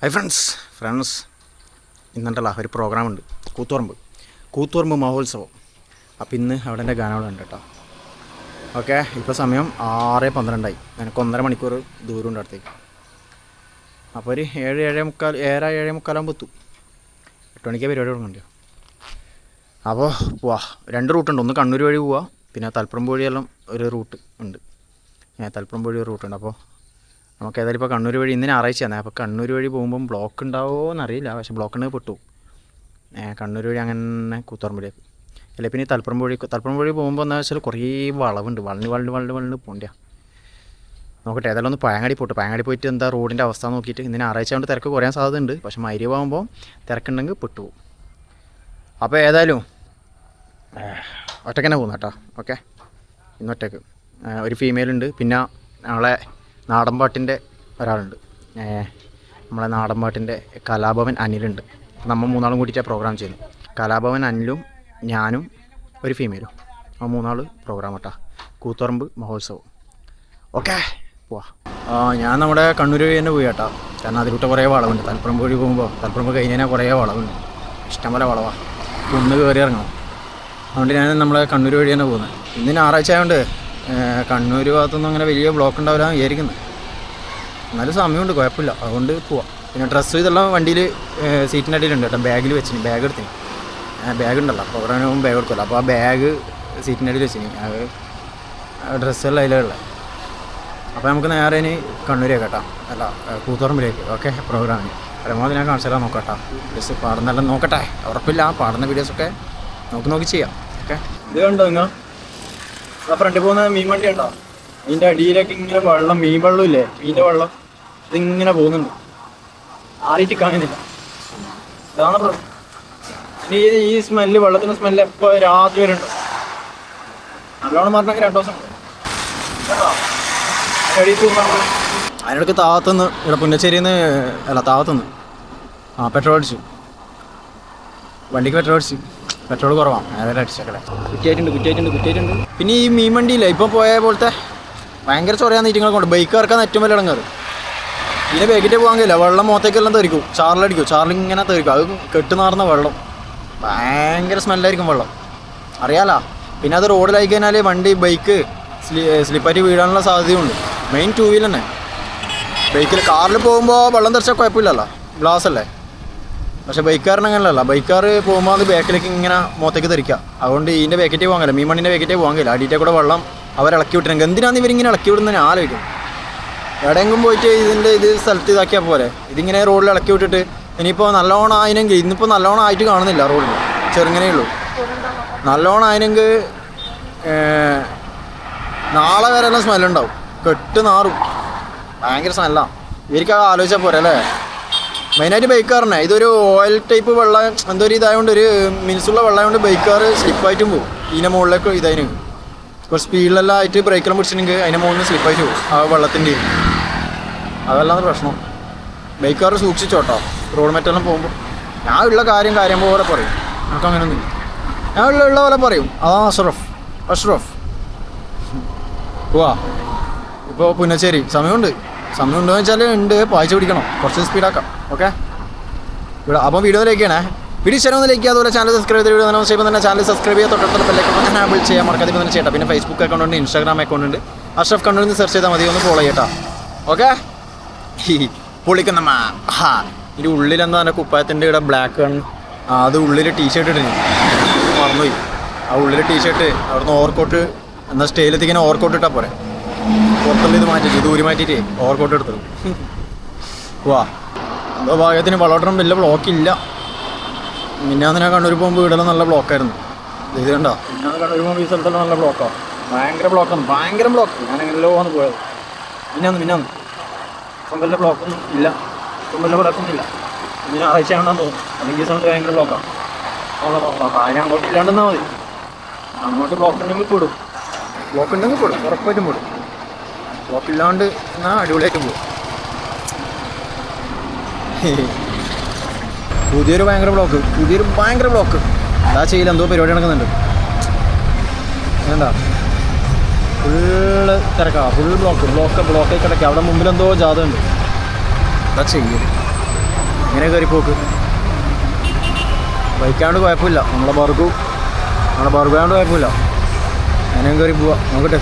Hi friends ഇന്നുണ്ടല്ലോ ഒരു പ്രോഗ്രാമുണ്ട് കൂത്തുപറമ്പ് മഹോത്സവം. അപ്പോൾ ഇന്ന് അവിടെ എൻ്റെ ഗാനങ്ങളുണ്ട് കേട്ടോ. ഓക്കെ, ഇപ്പോൾ സമയം 6:12 എനിക്ക് 1.5 മണിക്കൂർ ദൂരമുണ്ട് അടുത്തേക്ക്. അപ്പോൾ ഒരു 7:45 എത്തും. 8 മണിക്ക് പരിപാടി തുടങ്ങണ്ടോ. അപ്പോൾ പോവാ. 2 റൂട്ടുണ്ട്. ഒന്ന് കണ്ണൂർ വഴി പോവാം, പിന്നെ തലപ്പുറം വഴിയെല്ലാം ഒരു റൂട്ട് ഉണ്ട്. തലപ്പുറം വഴി ഒരു റൂട്ടുണ്ട്. അപ്പോൾ നമുക്ക് ഏതായാലും ഇപ്പോൾ കണ്ണൂർ വഴി ഇന്ന് ഞായറാഴ്ച തന്നെ. അപ്പോൾ കണ്ണൂർ വഴി പോകുമ്പം ബ്ലോക്ക് ഉണ്ടാവുമോ എന്നറിയില്ല, പക്ഷേ ബ്ലോക്ക് ഉണ്ടെങ്കിൽ പെട്ടു. കണ്ണൂർ വഴി അങ്ങനെ കൂത്തുപറമ്പിലേക്ക് അല്ലെ. പിന്നെ തലപ്പുറം വഴി പോകുമ്പോൾ എന്താ വെച്ചാൽ കുറേ വളവുണ്ട്. വളഞ്ഞ് പോണ്ടിയാ. നോക്കട്ടെ, ഏതായാലും ഒന്ന് പഴങ്ങാടി പോയിട്ട് എന്താ റോഡിൻ്റെ അവസ്ഥ നോക്കിയിട്ട്. ഇന്ന് ഞായറാഴ്ച കൊണ്ട് തിരക്ക് കുറയാൻ സാധ്യതയുണ്ട്, പക്ഷേ മൈരി പോകുമ്പോൾ തിരക്കുണ്ടെങ്കിൽ പെട്ടുപോകും. അപ്പോൾ ഏതായാലും ഒറ്റയ്ക്ക് തന്നെ പോകുന്നു കേട്ടോ. ഓക്കെ, ഇന്ന് ഒറ്റയ്ക്ക്. ഒരു ഫീമെയിലുണ്ട്, പിന്നെ നമ്മളെ നാടൻപാട്ടിൻ്റെ ഒരാളുണ്ട്. നമ്മളെ നാടൻപാട്ടിൻ്റെ കലാഭവൻ അനിലുണ്ട്. നമ്മൾ 3 ആളും കൂടിയിട്ടാണ് പ്രോഗ്രാം ചെയ്യുന്നത്. കലാഭവൻ അനിലും ഞാനും ഒരു ഫീമെയിലും, ആ 3 ആൾ പ്രോഗ്രാം കേട്ടോ. കൂത്തുപറമ്പ് മഹോത്സവം. ഓക്കെ, പോവാ. ഞാൻ നമ്മുടെ കണ്ണൂർ വഴി തന്നെ പോയി കേട്ടോ. കാരണം അതിലൂടെ കുറേ വളവുണ്ട്. തലപ്പുറം വഴി പോകുമ്പോൾ തലപ്പുറം കഴിഞ്ഞാൽ കുറേ വളവുണ്ട്, ഇഷ്ടംപോലെ വളവാണ്. കുന്ന് കയറി ഇറങ്ങണം. അതുകൊണ്ട് ഞാൻ നമ്മളെ കണ്ണൂർ വഴി തന്നെ പോകുന്നത്. ഇന്ന് ഞായറാഴ്ച ആയതുകൊണ്ട് കണ്ണൂർ ഭാഗത്തൊന്നും അങ്ങനെ വലിയ ബ്ലോക്ക് ഉണ്ടാവില്ല വിചാരിക്കുന്നത്. എന്നാലും സമയമുണ്ട്, കുഴപ്പമില്ല. അതുകൊണ്ട് പോവാം. പിന്നെ ഡ്രസ്സ് ഇതെല്ലാം വണ്ടിയിൽ സീറ്റിൻ്റെ അടിയിലുണ്ട് കേട്ടോ. ബാഗിൽ വെച്ചിന്, ബാഗ് എടുത്തിന്. ബാഗ് ഉണ്ടല്ലോ, പ്രോഗ്രാമിന് പോകുമ്പോൾ ബാഗ് എടുക്കുമല്ലോ. അപ്പോൾ ആ ബാഗ് സീറ്റിൻ്റെ അടിയിൽ വെച്ചിന്. അത് ഡ്രസ്സെല്ലാം അതിലുള്ള. അപ്പോൾ നമുക്ക് നേരെ ഇനി കണ്ണൂരേക്ക് കേട്ടോ, അല്ല കൂത്തുപറമ്പിലേക്ക്. ഓക്കെ, പ്രോഗ്രാമിന് പരമാവധി ഞാൻ കാണിച്ചാൽ നോക്കട്ടോ. ഡ്രസ്സ് പാടുന്നെല്ലാം നോക്കട്ടെ. ഉറപ്പില്ല, പാടുന്ന വീഡിയോസൊക്കെ നോക്കി ചെയ്യാം. ഓക്കെ, ഇത് കണ്ടോ നിങ്ങൾ ആ ഫ്രണ്ടിൽ പോകുന്ന മീൻ വണ്ടി ഉണ്ടോ? അതിൻ്റെ അടിയിലേക്ക് ഇങ്ങനെ വെള്ളം, മീൻ വെള്ളം ഇല്ലേ, മീൻ്റെ വെള്ളം ഇതിങ്ങനെ പോകുന്നുണ്ട്. ആറിയിട്ട് കാണുന്നില്ല. ഇതാണ് പ്രശ്നം. ഇനി ഈ സ്മെല്ല്, വെള്ളത്തിൻ്റെ സ്മെല്ല് എപ്പോൾ രാത്രി വരെ ഉണ്ട്. നല്ലോണം പറഞ്ഞെങ്കിൽ 2 ദിവസം അതിനിടയ്ക്ക് താഴത്തുനിന്ന് ഇവിടെ പുന്നശ്ശേരിന്ന് അല്ല താഴത്തുനിന്ന് പെട്രോൾ അടിച്ചു. വണ്ടിക്ക് പെട്രോൾ കുറവാണ്. ഏതായാലും അടിച്ചേക്കട്ടെ. കുറ്റിയായിട്ടുണ്ട്. പിന്നെ ഈ മീൻ വണ്ടിയില്ല ഇപ്പം പോയ പോലത്തെ ഭയങ്കര ചൊറയാൻ നീറ്റിങ്ങളെ കൊണ്ട് ബൈക്ക് ഇറക്കാൻ ഏറ്റവും വലിയ ഇടങ്ങാറ്. ഇതിനെ ബേക്കിട്ടേ പോകാൻ കഴിയില്ല. വെള്ളം മുഖത്തേക്കെല്ലാം തെറിക്കും, ചാറിലിങ്ങനെ തെറിക്കും. അത് കെട്ടുനാർന്ന വെള്ളം, ഭയങ്കര സ്മെല്ലായിരിക്കും വെള്ളം, അറിയാലോ. പിന്നെ അത് റോഡിലായി കഴിഞ്ഞാൽ ബൈക്ക് സ്ലിപ്പായിട്ട് വീഴാനുള്ള സാധ്യതയുണ്ട്. മെയിൻ 2 വീലർ തന്നെ. കാറിൽ പോകുമ്പോൾ വെള്ളം തെറിച്ചാൽ കുഴപ്പമില്ലല്ലോ, ഗ്ലാസ് അല്ലേ. പക്ഷേ ബൈക്കാരൻ അങ്ങനെയല്ല. ബൈക്കാർ പോകുമ്പോൾ അത് ബാക്കിലേക്ക് ഇങ്ങനെ മുഖത്തേക്ക് തെറിക്കുക. അതുകൊണ്ട് ഇതിൻ്റെ ബാക്കറ്റേ പോകാൻ കഴിയില്ല, മീൻ മണ്ണിൻ്റെ ബാക്കറ്റേ പോകാൻ കഴിയില്ല. അടിയിട്ടേ കൂടെ വെള്ളം ഇളക്കി വിട്ടിരുന്നെങ്കിൽ എന്തിനാണ് ഇവരിങ്ങനെ ഇളക്കി വിടുന്നത് ഞാൻ ആലോചിക്കും. എവിടെയെങ്കിലും പോയിട്ട് ഇത് സ്ഥലത്ത് ഇതാക്കിയാൽ പോലെ. ഇതിങ്ങനെ റോഡിൽ ഇളക്കി വിട്ടിട്ട് ഇനിയിപ്പോൾ നല്ലോണം ആയിനെങ്കിൽ, ഇന്നിപ്പോൾ നല്ലോണം ആയിട്ട് കാണുന്നില്ല റോഡിൽ, ചെറുങ്ങനേ ഉള്ളൂ. നല്ലോണം ആയിനെങ്കിൽ നാളെ വരെ എല്ലാം സ്മെല്ലുണ്ടാവും, കെട്ട് നാറും, ഭയങ്കര സ്മെല്ലാണ്. ഇവർക്ക് ആലോചിച്ചാൽ പോരെ അല്ലേ. മെയിനായിട്ട് ബൈക്കാറിനെ ഇതൊരു ഓയിൽ ടൈപ്പ് വെള്ളം എന്തോ ഒരു ഇതായതുകൊണ്ട്, ഒരു മിനുസുള്ള വെള്ളമായതുകൊണ്ട് ബൈക്കാർ സ്ലിപ്പായിട്ടും പോകും. ഇതിൻ്റെ മുകളിലേക്ക് ഇതായി ഇപ്പോൾ സ്പീഡിലെല്ലാം ആയിട്ട് ബ്രേക്കെല്ലാം പിടിച്ചിട്ടുണ്ടെങ്കിൽ അതിൻ്റെ മുകളിൽ നിന്ന് സ്ലിപ്പായിട്ട് പോകും ആ വെള്ളത്തിൻ്റെ. അതല്ലാന്ന് പ്രശ്നം. ബൈക്കാർ സൂക്ഷിച്ചോട്ടോ റോഡ് മെറ്റെല്ലാം പോകുമ്പോൾ. ഞാൻ ഉള്ള കാര്യം പോലെ പറയും, നമുക്ക് അങ്ങനെയൊന്നും. ഞാൻ ഉള്ള പോലെ പറയും. അതാണ് അഷ്റഫ്. പോവാ. ഇപ്പോൾ പുന്നശ്ശേരി സമയമുണ്ടോ എന്ന് വെച്ചാൽ ഉണ്ട്. പായ്ച്ച പിടിക്കണം, കുറച്ച് സ്പീഡാക്കാം. ഓക്കെ, ഇവിടെ അപ്പോൾ വീഡിയോയിലേക്കാണേ. വീഡിയോ ഇഷ്ടമൊന്നിലേക്ക് അതുപോലെ ചാനൽ സബ്സ്ക്രൈബ് ചെയ്ത് വീഡിയോ ചെയ്യുമ്പോൾ തന്നെ ചാനൽ സബ്സ്ക്രൈബ് ചെയ്യാൻ തൊട്ടടുത്ത ബെല്ലൈക്കൺ എനേബിൾ ചെയ്യാൻ മറക്കാതെ തന്നെ ചെയ്യട്ടെ. പിന്നെ ഫേസ്ബുക്ക് അക്കൗണ്ട് ഉണ്ട്, ഇൻസ്റ്റാഗ്രാം അക്കൗണ്ട് ഉണ്ട്. അഷ്റഫ് കണ്ണൂരിൽ നിന്ന് സെർച്ച് ചെയ്താൽ മതി, ഒന്ന് ഫോളോ ചെയ്യട്ടോ. ഓക്കെ, പൊളിക്കുന്ന ഇതിൻ്റെ ഉള്ളിലെന്താ എൻ്റെ കുപ്പായത്തിൻ്റെ ഇവിടെ ബ്ലാക്ക് ആണ്. അത് ഉള്ളിൽ ടീഷർട്ട് ഇട്ടിന് മറന്നുപോയി. ആ ഉള്ളിൽ ടീഷർട്ട് അവിടുന്ന് ഓവർകോട്ട് എന്നാൽ സ്റ്റൈലെത്തിങ്ങനെ ഓവർകോട്ട് ഇട്ടാൽ പോരെ. പുറത്തുള്ള ഇത് മാറ്റിയിട്ട് ദൂരി മാറ്റിയിട്ട് ഓവർകോട്ട് എടുത്തത്. വാ, എന്തോ ഭാഗ്യത്തിന് വളോട്ടണം വലിയ ബ്ലോക്കില്ല. മിന്നാന്ന് ഞാൻ കണ്ണൂർ പോകുമ്പോൾ വീടെല്ലാം നല്ല ബ്ലോക്കായിരുന്നു. ഇത് കണ്ടോ, മിന്നാന്ന് കണ്ണൂർ പോകുമ്പോൾ ഈ സ്ഥലത്തെല്ലാം നല്ല ബ്ലോക്കാണ്, ഭയങ്കര ബ്ലോക്ക്. ഞാൻ എങ്ങനെയല്ലോ വന്ന് പോയത്. മിന്നാന്ന് വലിയ ബ്ലോക്കൊന്നും ഇല്ല, ബ്ലോക്കൊന്നും ഇല്ല. ഇനി ഞായറാഴ്ച ആണെന്ന് തോന്നുന്നു. അല്ലെങ്കിൽ ഈ സ്ഥലത്ത് ഭയങ്കര ബ്ലോക്കാണ്. കാര്യം അങ്ങോട്ട് ഇല്ലാണ്ടെന്നാൽ മതി. അങ്ങോട്ട് ബ്ലോക്ക് ഉണ്ടെങ്കിൽ പെടും, ഉറപ്പായിട്ടും പെടും. ബ്ലോക്ക് ഇല്ലാണ്ട് എന്നാൽ അടിപൊളിയായിട്ടും പോകും. പുതിയൊരു ഭയങ്കര ബ്ലോക്ക്. എന്താ ചെയ്യില്ല, എന്തോ പരിപാടി നടക്കുന്നുണ്ട്. എന്താ ഫുള്ള് തിരക്കാണ്, ഫുൾ ബ്ലോക്ക് കിടക്കുക. അവിടെ മുമ്പിൽ എന്തോ ജാഥ ഉണ്ട്. എന്താ ചെയ്യും. ഇങ്ങനെ കയറി പോക്ക്. ബൈക്കാണ്ട് കുഴപ്പമില്ല, നമ്മളെ ബർഗാണ്ട് കുഴപ്പമില്ല. അങ്ങനെ കയറി പോവാ. നോക്കട്ടെ,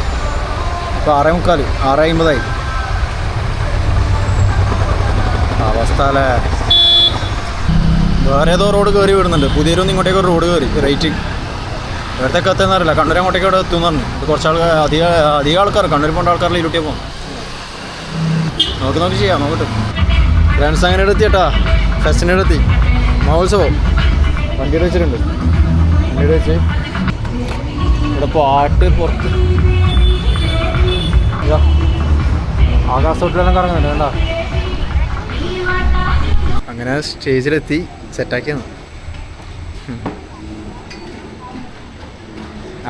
ഇപ്പോൾ 6:45, 6:50 അവസ്ഥ അല്ലേ. വേറെ ഏതോ റോഡ് കയറി വിടുന്നുണ്ട്. പുതിയൊരൊന്നും ഇങ്ങോട്ടേക്ക് ഒരു റോഡ് കയറി റേറ്റ്. ഇവിടത്തേക്ക് എത്തുന്നറിയില്ല. കണ്ണൂർ അങ്ങോട്ടേക്ക് ഇവിടെ എത്തുമെന്ന് പറഞ്ഞു. ഇത് കുറച്ച് ആൾക്കാർ, അധികം ആൾക്കാർ കണ്ണൂർ പോകേണ്ട ആൾക്കാരിൽ ഇരുട്ടിയെ പോകും. നോക്കി ചെയ്യാം, നോക്കട്ടെ. ഫ്രണ്ട്സ് അങ്ങനെ എത്തിയേട്ടാ, ഫെസ്റ്റിൻ്റെ എത്തി മഹോത്സവം വണ്ടിയുടെ വെച്ചിട്ടുണ്ട്. വണ്ടിയുടെ വെച്ച് ഇവിടെ പാട്ട് പുറത്ത് ആകാശത്തോട്ടിലെല്ലാം കറങ്ങുന്നുണ്ട് വേണ്ട. അങ്ങനെ സ്റ്റേജിലെത്തി സെറ്റാക്കിയാണ്.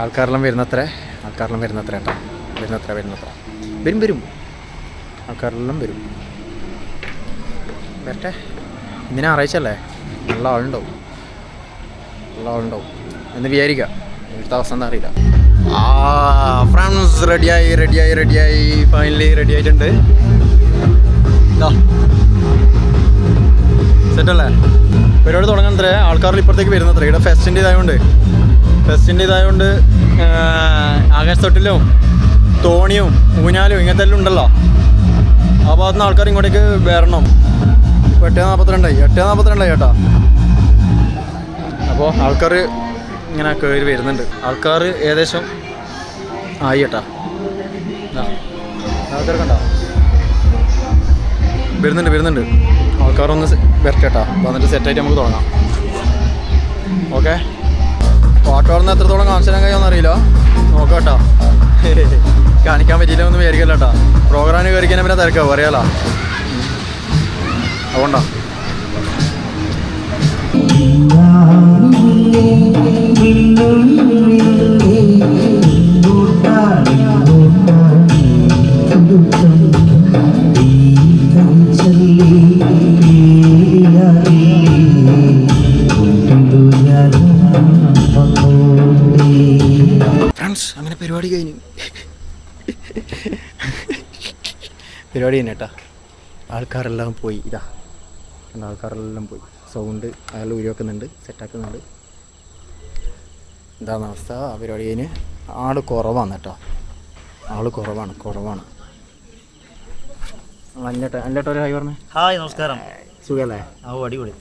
ആൾക്കാരെല്ലാം വരുന്നത്ര ഏട്ടാ, വരുന്നത്ര വരും ആൾക്കാരെല്ലാം വരും. വരട്ടെ. ഇന്ന് ഞായറാഴ്ച അല്ലേ, നല്ല ആളുണ്ടാവും എന്ന് വിചാരിക്കാം. ഇവിടുത്തെ അവസ്ഥ എന്താ അറിയില്ല. ഫ്രണ്ട്സ് റെഡിയായി ഫൈനലി റെഡി ആയിട്ടുണ്ട്. സെറ്റല്ലേ, പരിപാടി തുടങ്ങുന്നത്രേ. ആൾക്കാരിൽ ഇപ്പുറത്തേക്ക് വരുന്നത്രേ. ഇവിടെ ഫെസ്റ്റിൻ്റെ ഇതായതുകൊണ്ട് ആകാശത്തൊട്ടിലും തോണിയും ഊഞ്ഞാലും ഇങ്ങനത്തെ എല്ലാം ഉണ്ടല്ലോ. ആ ഭാഗത്തുനിന്ന് ആൾക്കാർ ഇങ്ങോട്ടേക്ക് വരണം. 8:42 ചേട്ടാ. അപ്പോൾ ആൾക്കാർ ഇങ്ങനെ കയറി വരുന്നുണ്ട്. ആൾക്കാർ ഏകദേശം ആയി ചേട്ടാ. ആൾക്കാർക്കുണ്ടോ? വരുന്നുണ്ട്. ആൾക്കാരൊന്ന് വരട്ടെട്ടാ. വന്നിട്ട് സെറ്റായിട്ട് നമുക്ക് തുടങ്ങാം. ഓക്കെ. പാട്ട് പാടുന്ന എത്രത്തോളം കാണിച്ചു തരാൻ കഴിയുമെന്ന് അറിയില്ല. നോക്കാം കേട്ടോ. കാണിക്കാൻ പറ്റിയില്ല ഒന്നും വിചാരിക്കില്ല കേട്ടോ. പ്രോഗ്രാമിന് കയറിക്കാൻ പിന്നെ തിരക്കാവും, അറിയാലോ. അതുകൊണ്ടാ ഫ്രണ്ട്സ് അങ്ങനെ പരിപാടി കഴിഞ്ഞു. പരിപാടി തന്നെ കേട്ടാ. ആൾക്കാരെല്ലാം പോയി. ആൾക്കാരെല്ലാം പോയി. സൗണ്ട് അയാൾ ഉരുവാക്കുന്നുണ്ട്, സെറ്റാക്കുന്നുണ്ട്. എന്താണ് അവസ്ഥ? ആ പരിപാടി കഴിഞ്ഞ് ആൾ കുറവാണ് കേട്ടോ. കുറവാണ്. അല്ലേട്ടോ ഒരു ഹായ് പറഞ്ഞേ. ഹായ്, നമസ്കാരം. സുഖല്ലേ? അടിപൊളി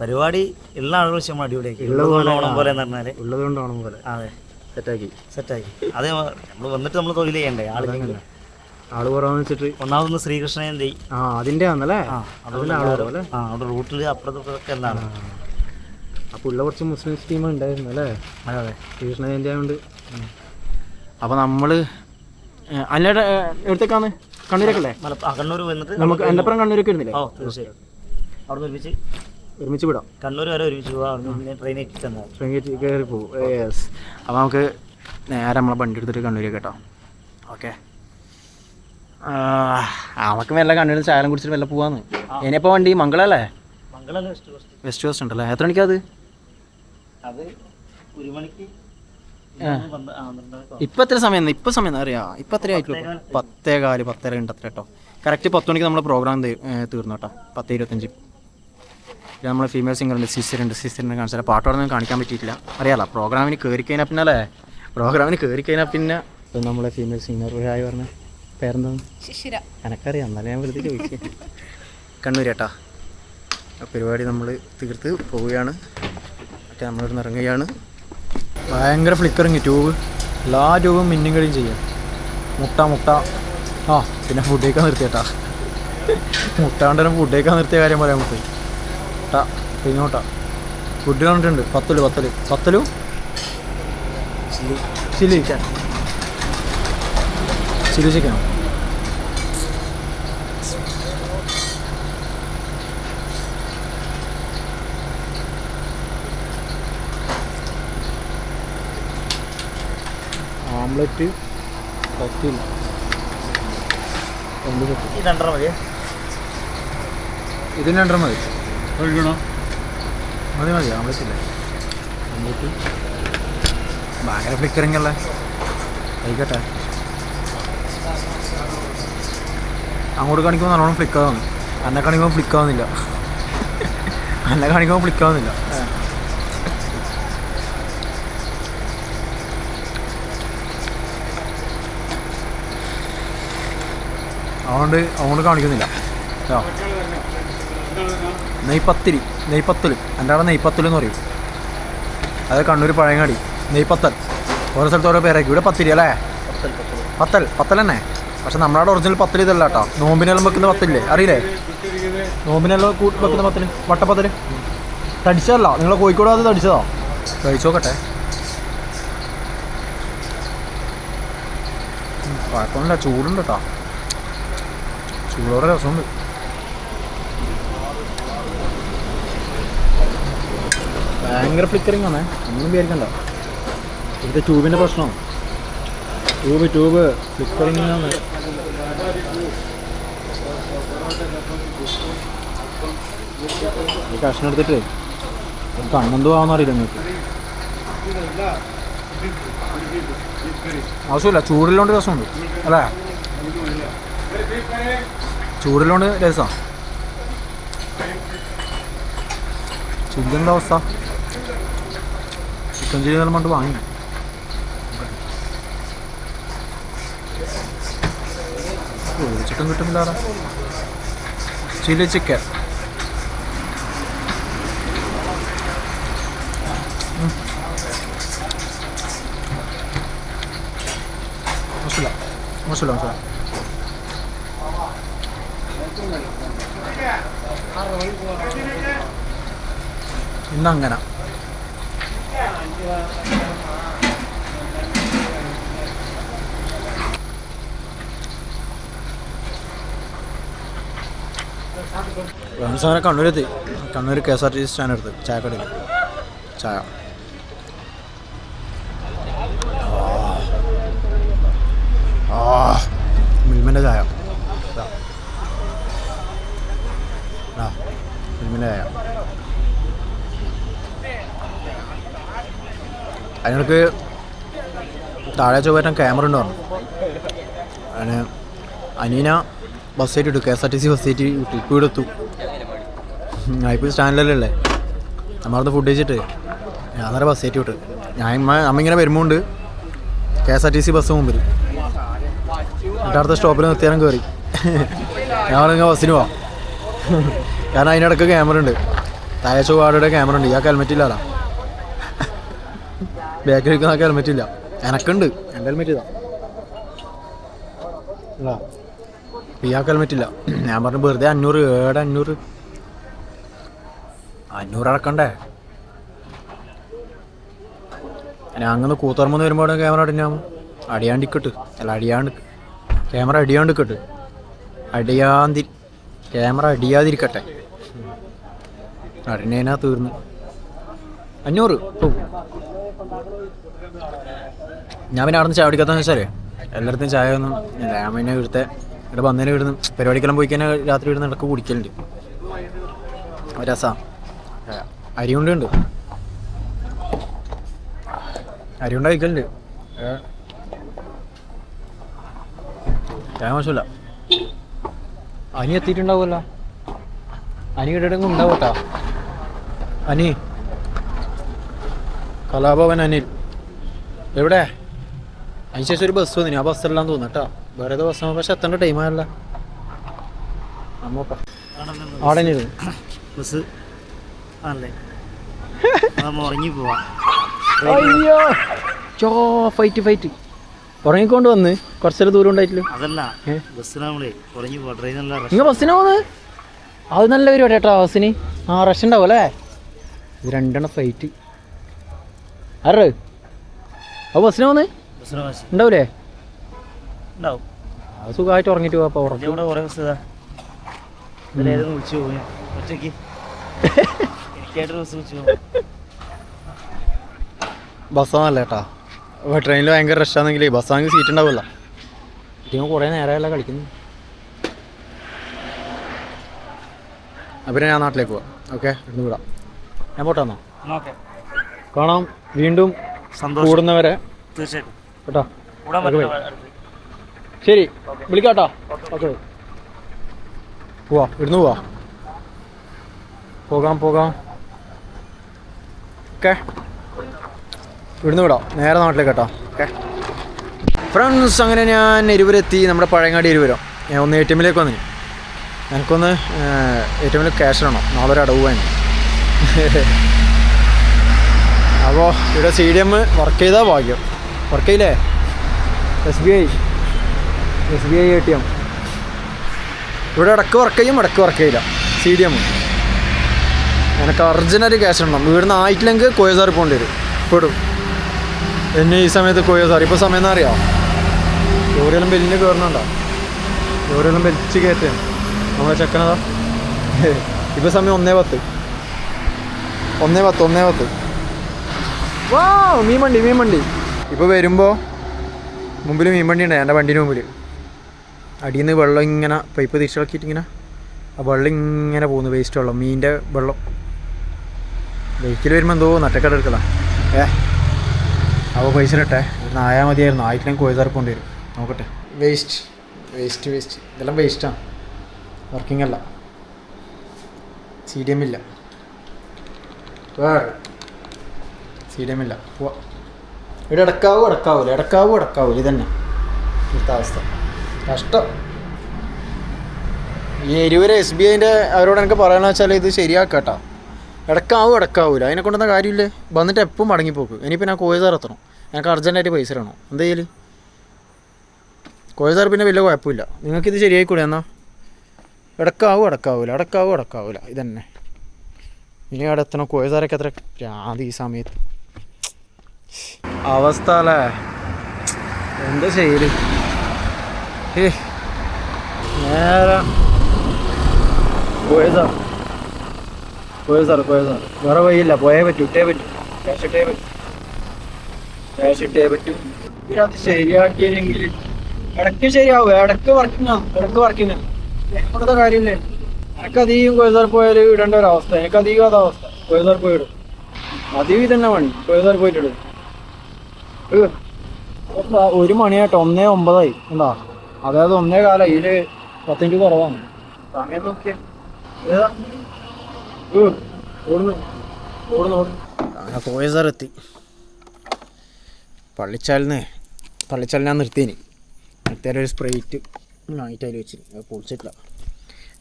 പരിപാടി ഉള്ള ആളുകൾ അടിപൊളിയാക്കി ഉള്ളതുകൊണ്ട് ഓണം പോലെ. അതെ, സെറ്റാക്കി. അതെ, നമ്മൾ വന്നിട്ട് നമ്മൾ തൊഴിൽ ചെയ്യണ്ടേ? ആള് കുറവാന്ന് വെച്ചിട്ട് ഒന്നാമതൊന്ന് ശ്രീകൃഷ്ണ ജയന്തി അതിൻ്റെ ആണല്ലേ. അവിടെ റൂട്ടിൽ അപ്പുറത്തൊക്കെ എന്താണ്. അപ്പോൾ ഉള്ള കുറച്ച് മുസ്ലിംസ് ടീം ഉണ്ടായിരുന്നു അല്ലേ? അതെ, ശ്രീകൃഷ്ണ ജയന്തി ആയതുകൊണ്ട്. അപ്പോൾ നമ്മൾ അല്ലേടെ എടുത്തേക്കാന്ന് കണ്ണൂരൊക്കെ കണ്ണൂർ വന്നിട്ട് നമുക്ക് എൻ്റെ അപ്പുറം കണ്ണൂരൊക്കെ ഇരുന്നില്ലേ? തീർച്ചയായും അവിടെ ഒരുമിച്ച് വിടാം. കണ്ണൂർ വരെ ഒരുമിച്ച് പോകാം. ട്രെയിൻ കയറി പോകും. യെസ്. അപ്പോൾ നമുക്ക് നേരെ നമ്മളെ വണ്ടി എടുത്തിട്ട് കണ്ണൂരേക്ക് കേട്ടോ. ഓക്കെ. നമുക്ക് മെല്ലെ കണ്ണൂരിൽ ചായം കുടിച്ചിട്ട് മെല്ലെ പോവാന്ന്. ഇനിയിപ്പോൾ വണ്ടി മംഗളല്ലേ? വെസ്റ്റ് കോസ്റ്റ് ഉണ്ടല്ലേ? എത്ര മണിക്കാത്? ഇപ്പം എത്ര സമയം? സമയം അറിയാം. ഇപ്പം എത്ര ആയിട്ടുള്ളൂ? 10:15, 10:30 ഉണ്ട് അത്ര കേട്ടോ. കറക്റ്റ് 10 മണിക്ക് നമ്മുടെ പ്രോഗ്രാം തീർന്നു കേട്ടോ. 10:25. നമ്മളെ ഫീമെയിൽ സിംഗറുണ്ട്, സിസ്റ്ററിനെ കാണിച്ചാൽ പാട്ടോടൊന്നും കാണിക്കാൻ പറ്റിയിട്ടില്ല. അറിയാലോ, പ്രോഗ്രാമിന് കയറി കഴിഞ്ഞാൽ പിന്നെ നമ്മളെ ഫീമെയിൽ സിംഗർ ആയി പറഞ്ഞ പേരെന്താണ്? എനക്കറിയാം, എന്നാലും ഞാൻ വെറുതെ ചോദിച്ചു. കണ്ണൂർ ചേട്ടാ. പരിപാടി നമ്മൾ തീർത്ത് പോവുകയാണ്. മറ്റേ നമ്മളിവിടെ നിന്ന് ഇറങ്ങുകയാണ്. ഭയങ്കര ഫ്ലിക്കറിങ് ട്യൂബ്, എല്ലാ ട്യൂബും മിന്നും കഴിയും ചെയ്യും. മുട്ട പിന്നെ ഫുഡ് കഴിക്കാൻ നിർത്തിയേട്ടാ. മുട്ടാണ്ടരം ഫുഡ് കഴിക്കാൻ നിർത്തിയ കാര്യം പറയാൻ പറ്റും. ഇങ്ങോട്ടാ ഫുഡ് കണ്ടിട്ടുണ്ട്. പത്തലു ചില്ലി ചിക്കനോ? ഓംലെറ്റ് പറ്റില്ല. ഇതിന് 2 മതി. മതി ഓംലെറ്റ് ഇല്ലേ? ഓംലെറ്റ് ഭയങ്കര ഫ്ലിക്കറിങ് അല്ലേ? ആയിക്കോട്ടെ. അങ്ങോട്ട് കാണിക്കുമ്പോൾ നല്ലോണം ഫ്ലിക്കറാണ്. എന്നെ കാണിക്കുമ്പോൾ ഫ്ലിക്കാവുന്നില്ല. എന്നെ കാണിക്കുമ്പോൾ ഫ്ലിക്കാവുന്നില്ല. അതുകൊണ്ട് കാണിക്കുന്നില്ല. നെയ്പത്തിരി, നെയ്പത്തൽ, എൻ്റെ അവിടെ നെയ്പത്തൽ എന്ന് പറയും. അത് കണ്ണൂർ പഴയങ്ങാടി നെയ്പത്തൽ. ഓരോ സ്ഥലത്ത് ഓരോ പേരായിരിക്കും. ഇവിടെ പത്തിരി അല്ലേ? പത്തൽ തന്നെ. പക്ഷെ നമ്മളവിടെ ഒറിജിനൽ പത്തൽ ഇതല്ല കേട്ടോ. നോമ്പിനെല്ലാം വെക്കുന്ന പത്തില്ലേ, അറിയില്ലേ? നോമ്പിനെല്ലാം വെക്കുന്ന പത്തൽ, വട്ടപ്പത്തൽ. തടിച്ചതല്ല, നിങ്ങൾ കോഴിക്കോട് അത് തടിച്ചതോ? കഴിച്ചു നോക്കട്ടെ. കുഴപ്പമൊന്നുമില്ല, ചൂടുണ്ട് കേട്ടോ. ചൂടോടെ രസമുണ്ട്. ഭയങ്കര ഫ്ലിക്കറിങ് ആണേ, ഒന്നും വിചാരിക്കണ്ട. ഇവിടുത്തെ ട്യൂബിൻ്റെ പ്രശ്നമാണ്. ട്യൂബ് ഫ്ലിക്കറിങ് ആണ്. ഈ കഷ്ണം എടുത്തിട്ട് കണ്ണെന്തോ ആണെന്നറിയില്ല നിങ്ങൾക്ക്. ആവശ്യമില്ല, ചൂടിലോണ്ട് രസമുണ്ട് അല്ലേ? ചൂടിലോണ്ട് രസമാണ്. ചിക്കൻ്റെ അവസ്ഥ, ചിക്കൻ ചില്ലി നല്ല കൊണ്ട് വാങ്ങി. ചിക്കൻ കിട്ടുന്നില്ല. ചില്ലി ചിക്കൻ മസാല മസാല മസാല ഇന്നങ്ങനെ. സാധനം കണ്ണൂരെത്തി. കണ്ണൂർ KSRTC സ്റ്റാൻഡ് എടുത്ത് ചായക്കടയിൽ ചായ. മിൽമൻ്റെ ചായ, മിൽമൻ്റെ ചായ. അതിനൊക്കെ താഴെ ചൊവ്വാറ്റം ക്യാമറ ഉണ്ട് പറഞ്ഞു. അതിന് അനീന ബസ് ആയിട്ട് ഇട്ടു, KSRTC ബസ് ആയിട്ട് വിട്ടു. ഇപ്പോൾ ഇവിടെ എത്തും. ഇപ്പോൾ സ്റ്റാൻഡിലല്ലേ നമ്മളത് ഫുഡ് കഴിച്ചിട്ട് ഞാൻ നേരെ ബസ് ആയിട്ട് വിട്ട്. അമ്മ ഇങ്ങനെ വരുമ്പോണ്ട് KSRTC ബസ് മുമ്പിൽ എന്നിട്ട് അടുത്ത സ്റ്റോപ്പിൽ നിർത്തിയാലും കയറി. ഞങ്ങളിങ്ങനെ ബസ്സിന് പോവാം. കാരണം അതിനിടയ്ക്ക് ക്യാമറ ഉണ്ട്. താഴെ ചൊവ്വാടുടെ ക്യാമറ ഉണ്ട്. ഇയാൾക്ക് ഹെൽമെറ്റ് ഇല്ലാടാ. ബാക്കിൽ ഇരിക്കുന്ന ആൾക്ക് ഹെൽമെറ്റ് ഇല്ല. എനക്കുണ്ട്, എൻ്റെ ഹെൽമെറ്റ് ഇതാ. ഇയാൾക്ക് ഹെൽമെറ്റ് ഇല്ല. ഞാൻ പറഞ്ഞു വെറുതെ 500. ഏടെ 500 അടക്കണ്ടേ? ഞാൻ അങ്ങനെ കൂത്തുറമ്പെന്ന് വരുമ്പോൾ ക്യാമറ അടിഞ്ഞാൽ അടിയാണ്ടിക്കട്ട് അല്ല അടിയാണ്ട് ക്യാമറ അടിയാണ്ടിക്കട്ട് ക്യാമറ അടിയാതിരിക്കട്ടെ. അടിഞ്ഞതിനാ തീർന്നു. 500 ഞാൻ പിന്നെ അവിടെ നിന്ന് ചായ കുടിക്കാത്തതെന്ന് വെച്ചാലേ എല്ലായിടത്തും ചായ ഒന്നും ഞാൻ പിന്നെ ഇവിടെ വന്നതിന് ഇവിടുന്ന് പരിപാടിക്കെല്ലാം പോയി കഴിഞ്ഞാൽ രാത്രി ഇവിടുന്ന് ഇടയ്ക്ക് കുടിക്കലുണ്ട്. രസമാണ്. അരിയുണ്ടുണ്ട്, അരിയുണ്ട കഴിക്കലുണ്ട്. ചായ മോശമില്ല. അനി എത്തിയിട്ടുണ്ടാവുമല്ലോ. അനി ഇടടെങ്കിലും ഉണ്ടാവട്ടാ. അനി കലാഭവൻ അനിൽ എവിടെ? അതിന് ശേഷം ഒരു ബസ് വന്നിന്. ആ ബസ്സെല്ലാം തോന്നുന്നു വേറെ ഏതോ ബസ്. പക്ഷെ എത്തേണ്ട ടൈമായല്ല. നോക്കാം. അവിടെ ബസ് ആണല്ലേ? ഉറങ്ങി പോവാ. അയ്യോ ഫൈറ്റ് ഉറങ്ങിക്കൊണ്ട് വന്ന് കുറച്ചൊരു ദൂരം ഉണ്ടായിട്ടില്ല. അതല്ല, ബസ്സിനാണേ ഉറങ്ങി പോവാ. ട്രെയിനല്ല. നിങ്ങൾ ബസ്സിനാ പോന്ന്? അത് നല്ല പരിപാടി കേട്ടോ. ബസ്സിന് റഷ് ഉണ്ടാവും അല്ലേ? ഇത് 2 ഫ്ലൈറ്റ്. ആറ് അത് ബസ്സിനാ പോന്ന്? ഉണ്ടാവൂലേ? ഉണ്ടാവും. അത് സുഖമായിട്ട് ഉറങ്ങിട്ട് പോവാ. ഉറങ്ങി കുറേ ബസ് വിളിച്ചു പോകും ഒറ്റയ്ക്ക്. എനിക്കായിട്ട് ബസ് വിളിച്ചു പോകും. ബസ്സാന്നല്ല കേട്ടാ. ട്രെയിനിൽ ഭയങ്കര റഷാണെങ്കിൽ ബസ്സാണെങ്കിൽ സീറ്റ് ഉണ്ടാവില്ല. നിങ്ങൾ കുറേ നേരമല്ല കളിക്കുന്നു. അപ്പം ഞാൻ നാട്ടിലേക്ക് പോവാം. ഓക്കെ, ഇന്ന് വിടാം. ഞാൻ പോട്ടെന്നോ? കാണാം വീണ്ടും കൂടുന്നവരെ. തീർച്ചയായിട്ടും കേട്ടോ. ശരി, വിളിക്കാട്ടോ. ഓക്കെ. പോവാം, ഇവിടുന്ന് പോകാം. ഓക്കെ, ഇവിടുന്ന് വിടാം, നേരെ നാട്ടിലേക്ക് കേട്ടോ. ഓക്കെ ഫ്രണ്ട്സ്, അങ്ങനെ ഞാൻ എരുവരെത്തി, നമ്മുടെ പഴയങ്ങാടി എരുവരം. ഞാൻ ഒന്ന് എ ടി എമ്മിലേക്ക് വന്നിന്. എനിക്കൊന്ന് എ ടി എമ്മിൽ ക്യാഷ് ഇടണം, നാളെ ഒരു അടവ് വേണം. അപ്പോൾ ഇവിടെ CDM വർക്ക് ചെയ്താൽ ഭാഗ്യം. വർക്ക് ചെയ്യില്ലേ? SBI ATM ഇവിടെ ഇടയ്ക്ക് വർക്ക് ചെയ്യും, ഇടയ്ക്ക് വർക്ക് ചെയ്യില്ല. CDM എനിക്ക് അർജൻറ്റായിട്ട് ക്യാഷ് ഇടണം. ഇവിടുന്ന് ആയിട്ടില്ലെങ്കിൽ കോയസാർ പോകേണ്ടി വരും. പെടും എന്നെ ഈ സമയത്ത് കോയസാർ. ഇപ്പോൾ സമയം എന്ന് അറിയാം, എവിടെയെല്ലാം ബെല്ലിന് കയറണുണ്ടോ? എവിടെയെല്ലാം ബെലിച്ച് കയറ്റാൻ നമ്മളെ ചെക്കനതാ. ഇപ്പോൾ സമയം 1:10. വാ, മീൻ വണ്ടി. ഇപ്പോൾ വരുമ്പോൾ മുമ്പിൽ മീൻ വണ്ടി ഉണ്ട്, എൻ്റെ വണ്ടീൻ്റെ മുമ്പിൽ. അടിയിൽ നിന്ന് വെള്ളം ഇങ്ങനെ പൈപ്പ് തിരിച്ചിളക്കിയിട്ട് ഇങ്ങനെ ആ വെള്ളം ഇങ്ങനെ പോകുന്നു, വേസ്റ്റ് വെള്ളം, മീനിൻ്റെ വെള്ളം. വെഹിക്കിൽ വരുമ്പോൾ എന്തോ നട്ടക്കട എടുക്കല. അപ്പോൾ പൈസ ഇട്ടെ, ഇവിടുന്ന് ആയാൽ മതിയായിരുന്നു. ആയിട്ടില്ലെങ്കിൽ കോയസാർ പോകേണ്ടി വരും. നോക്കട്ടെ. വേസ്റ്റ് ഇതെല്ലാം വേസ്റ്റാണ്, വർക്കിംഗ് അല്ല. CDM ഇല്ല, CDM ഇല്ല. പോവാ, ഇവിടെ ഇടക്കാവൂ ഇതന്നെ ഇവിടുത്തെ അവസ്ഥ. കഷ്ടം. ഈ എരുവരെ SBIൻ്റെ അവരോട് എനിക്ക് പറയാമെന്ന് വെച്ചാൽ ഇത് ശരിയാക്കട്ടോ. ഇടക്കാവൂല, അതിനെ കൊണ്ടുവന്ന കാര്യമില്ലേ. വന്നിട്ട് എപ്പം മടങ്ങിപ്പോക്ക്. ഇനിയിപ്പോൾ ഞാൻ കോയസാർ എത്തണം, എനിക്ക് അർജൻറ്റായിട്ട് പൈസ ഇടണം. എന്താ ചെയ്യൽ? കോയസാർ പിന്നെ വലിയ കുഴപ്പമില്ല. നിങ്ങൾക്കിത് ശരിയായിക്കൂടെ? എന്നാൽ ഇടക്കാവൂല ഇതന്നെ. ഇനി അവിടെ എത്തണം. കോയസാറൊക്കെ എത്ര പ്രാന്ത് ഈ സമയത്ത് അവസ്ഥ അല്ലേ. എന്താ ചെയ്യല്? നേരെ കോയസാർ വേറെ വഴിയില്ല, പോയേ പറ്റൂ. ക്യാഷ് ഇട്ടേ പറ്റൂ. അത് ശരിയാക്കിയില്ലെങ്കിൽ ഇടയ്ക്ക് ശരിയാവും, ഇടയ്ക്ക് വർക്കിങ് ഇവിടുത്തെ കാര്യമില്ലേ. എനിക്കധികം കോയസാർ പോയാൽ ഇടേണ്ട ഒരവസ്ഥ. എനിക്കധികം അതവസ്ഥ. കോയസാർ പോയിടും, അധികം തന്നെ പണി. കോയസാർ പോയിട്ടിടും. 1 മണിയാട്ടോ, 1:09 എന്താ, അതായത് 1:15. ഇതിൽ 10 മിനിറ്റ് കുറവാണ് സമയം. നോക്കിയേ, അങ്ങനെ കോയസാർ എത്തി. പള്ളിച്ചാലിന് ഞാൻ നിർത്തിയിന്. ഒരു സ്പ്രൈറ്റ് ആയിട്ട് അതിൽ വെച്ചിന്. അത് പൊളിച്ചിട്ടില്ല,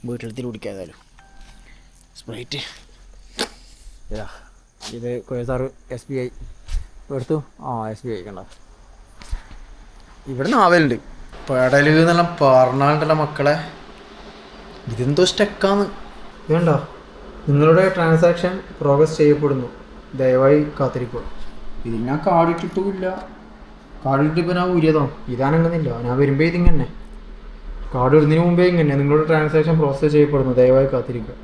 വീട്ടിലെടുത്തിട്ട് കുടിക്കാതായാലും. സ്പ്രൈറ്റ് ഇത് കോയസാർ SBI എടുത്തു. SBI കണ്ട ഇവിടെ നിന്ന് ആവലുണ്ട്. പെടല് എന്നെല്ലാം പറഞ്ഞാലുണ്ടല്ലോ മക്കളെ, ഇതെന്തോ സ്റ്റക്കാന്ന്. വേണ്ട, നിങ്ങളുടെ ട്രാൻസാക്ഷൻ പ്രോഗ്രസ് ചെയ്യപ്പെടുന്നു, ദയവായി കാത്തിരിക്കുക. ഇത് ഞാൻ കാർഡിട്ടിട്ടുമില്ല. കാർഡിട്ടിപ്പോൾ ഞാൻ ഊരിയതോ. ഇതാണെന്നില്ല, ഞാൻ വരുമ്പോൾ ഇതിങ്ങനെ കാർഡ് ഇടുന്നതിന് മുമ്പേ ഇങ്ങനെ നിങ്ങളുടെ ട്രാൻസാക്ഷൻ പ്രോസസ് ചെയ്യപ്പെടുന്നു, ദയവായി കാത്തിരിക്കുക.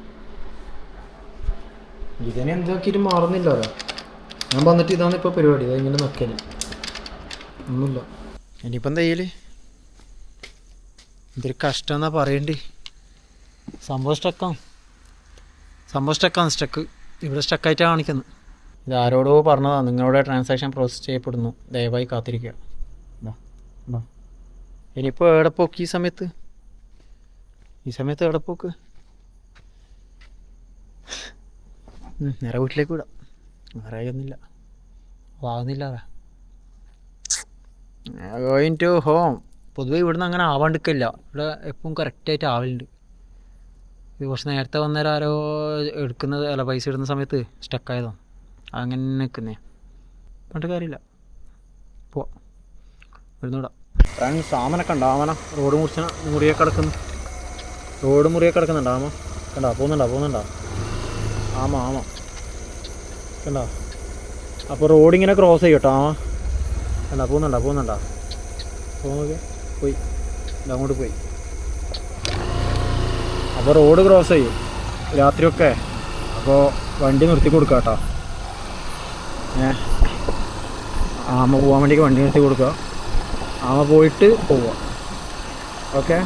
ഇതിനെ എന്താക്കിയിട്ട് മാറുന്നില്ലല്ലോ. ഞാൻ വന്നിട്ട് ഇതാണ് ഇപ്പോൾ പരിപാടി. ഇങ്ങനെ നോക്കിയാൽ ഒന്നുമില്ല. ഇനിയിപ്പോൾ എന്താ ചെയ്യല്? എന്തൊരു കഷ്ടം എന്നാ പറയണ്ടേ. സംഭവം സ്റ്റക്ക് ഇവിടെ സ്റ്റക്കായിട്ടാണ് കാണിക്കുന്നത്. ഇത് ആരോടോ പറഞ്ഞതാണ്, നിങ്ങളുടെ ട്രാൻസാക്ഷൻ പ്രോസസ് ചെയ്യപ്പെടുന്നു, ദയവായി കാത്തിരിക്കുക. ഇനിയിപ്പോൾ എവിടെ പോക്ക്? ഈ സമയത്ത് എവിടെ പോക്ക്? നേരെ വീട്ടിലേക്ക് വിടാം. വേറെ ഒന്നുമില്ല, ആവുന്നില്ല. Going to home. പൊതുവെ ഇവിടുന്ന് അങ്ങനെ ആവാണ്ടിരിക്കില്ല. ഇവിടെ എപ്പം കറക്റ്റായിട്ട് ആവലുണ്ട്. ഇത് കുറച്ച് നേരത്തെ വന്നേരം ആരോ എടുക്കുന്നത് അല്ല, പൈസ ഇടുന്ന സമയത്ത് സ്റ്റക്കായതാണ്. അങ്ങനെ നിൽക്കുന്നേ പറഞ്ഞിട്ട് കാര്യമില്ല. പോവാം, ഇവിടുന്ന് വിടാം. ഫ്രണ്ട്സ്, ആമനൊക്കെ ഉണ്ട്. ആമന റോഡ് മുറിയൊക്കെ കിടക്കുന്നുണ്ട്. ആമ കണ്ടോ? പോകുന്നുണ്ടോ? ആമ കണ്ടോ? അപ്പോൾ റോഡിങ്ങനെ ക്രോസ് ചെയ്യും കേട്ടോ. ആമ കണ്ടോ? പോകുന്നുണ്ടോ? പോയി, അങ്ങോട്ട് പോയി. അപ്പോൾ റോഡ് ക്രോസ് ചെയ്യും രാത്രിയൊക്കെ. അപ്പോൾ വണ്ടി നിർത്തി കൊടുക്കുക കേട്ടോ. ആമ പോകാൻ വേണ്ടിക്ക് വണ്ടി നിർത്തി കൊടുക്കുക. ആമ പോയിട്ട് പോവുക. ഓക്കെ,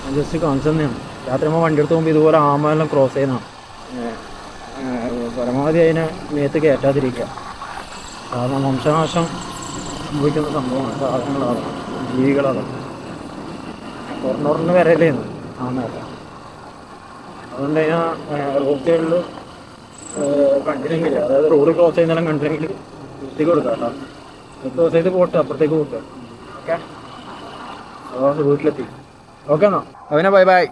ഞാൻ ജസ്റ്റ് കാണിച്ചു തന്നെയാണ്. രാത്രി നമ്മൾ വണ്ടി എടുത്ത് പോകുമ്പോൾ ഇതുപോലെ ആമ എല്ലാം ക്രോസ് ചെയ്യുന്നതാണ്. പരമാവധി അതിനെ മേത്ത് കയറ്റാതിരിക്കുക. കാരണം വംശനാശം സംഭവിക്കുന്ന സംഭവമാണ്. സാധനങ്ങളാണ്, ജീവികളാണ്. ഒരെണ്ണ വരലേന്ന് ആമ. അതുകൊണ്ട് കഴിഞ്ഞാൽ റോഡ് സൈഡിൽ കണ്ടില്ലെങ്കിൽ, അതായത് റോഡ് ക്രോസ് ചെയ്യുന്നതിനും കണ്ടില്ലെങ്കിൽ വൃത്തിക്ക് കൊടുക്കാം കേട്ടോ. ക്രോസ് ചെയ്ത് പോട്ടെ, അപ്പുറത്തേക്ക് പോട്ടെ. ഓക്കെ, വീട്ടിലെത്തി. ഓക്കെ എന്നാ അവനെ ബൈ ബൈ.